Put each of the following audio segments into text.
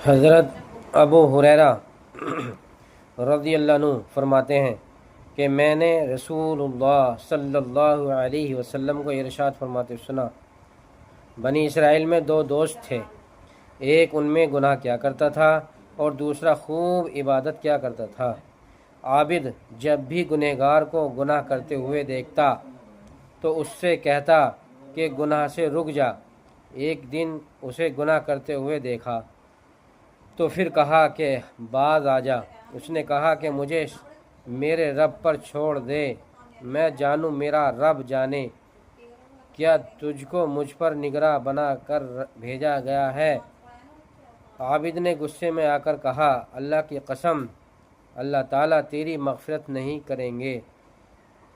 حضرت ابو ہریرہ رضی اللہ عنہ فرماتے ہیں کہ میں نے رسول اللہ صلی اللہ علیہ وسلم کو ارشاد فرماتے سنا، بنی اسرائیل میں دو دوست تھے، ایک ان میں گناہ کیا کرتا تھا اور دوسرا خوب عبادت کیا کرتا تھا۔ عابد جب بھی گنہگار کو گناہ کرتے ہوئے دیکھتا تو اس سے کہتا کہ گناہ سے رک جا۔ ایک دن اسے گناہ کرتے ہوئے دیکھا تو پھر کہا کہ باز آ جا۔ اس نے کہا کہ مجھے میرے رب پر چھوڑ دے، میں جانوں میرا رب جانے، کیا تجھ کو مجھ پر نگراں بنا کر بھیجا گیا ہے؟ عابد نے غصے میں آ کر کہا، اللہ کی قسم، اللہ تعالیٰ تیری مغفرت نہیں کریں گے،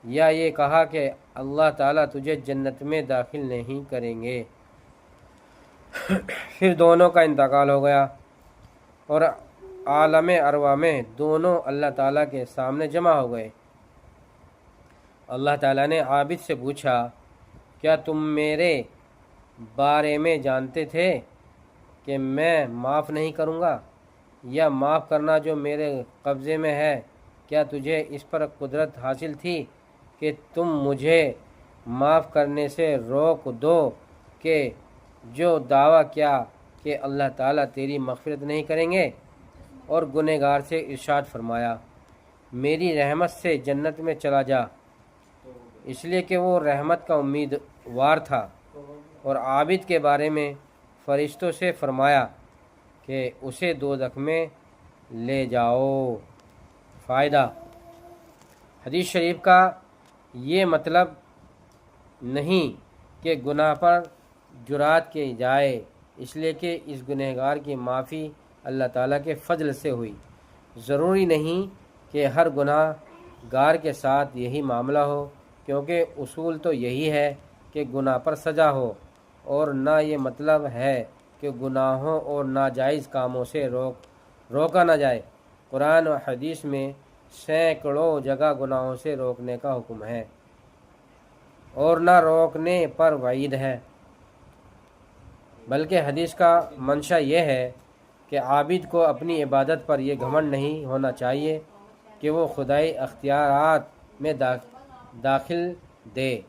یا یہ کہا کہ اللہ تعالیٰ تجھے جنت میں داخل نہیں کریں گے۔ پھر دونوں کا انتقال ہو گیا اور عالم ارواح میں دونوں اللہ تعالیٰ کے سامنے جمع ہو گئے۔ اللہ تعالیٰ نے عابد سے پوچھا، کیا تم میرے بارے میں جانتے تھے کہ میں معاف نہیں کروں گا، یا معاف کرنا جو میرے قبضے میں ہے؟ کیا تجھے اس پر قدرت حاصل تھی کہ تم مجھے معاف کرنے سے روک دو کہ جو دعویٰ کیا کہ اللہ تعالیٰ تیری مغفرت نہیں کریں گے؟ اور گنہگار سے ارشاد فرمایا، میری رحمت سے جنت میں چلا جا، اس لیے کہ وہ رحمت کا امیدوار تھا۔ اور عابد کے بارے میں فرشتوں سے فرمایا کہ اسے دوزخ میں لے جاؤ۔ فائدہ: حدیث شریف کا یہ مطلب نہیں کہ گناہ پر جرات کی جائے، اس لیے کہ اس گنہگار کی معافی اللہ تعالیٰ کے فضل سے ہوئی۔ ضروری نہیں کہ ہر گناہ گار کے ساتھ یہی معاملہ ہو، کیونکہ اصول تو یہی ہے کہ گناہ پر سزا ہو، اور نہ یہ مطلب ہے کہ گناہوں اور ناجائز کاموں سے روکا نہ جائے۔ قرآن و حدیث میں سینکڑوں جگہ گناہوں سے روکنے کا حکم ہے اور نہ روکنے پر وعید ہے، بلکہ حدیث کا منشا یہ ہے کہ عابد کو اپنی عبادت پر یہ گھمنڈ نہیں ہونا چاہیے کہ وہ خدائی اختیارات میں داخل دے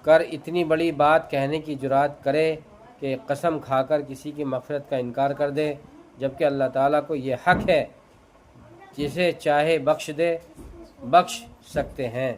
کر اتنی بڑی بات کہنے کی جرات کرے کہ قسم کھا کر کسی کی مغفرت کا انکار کر دے، جبکہ اللہ تعالیٰ کو یہ حق ہے، جسے چاہے بخش سکتے ہیں۔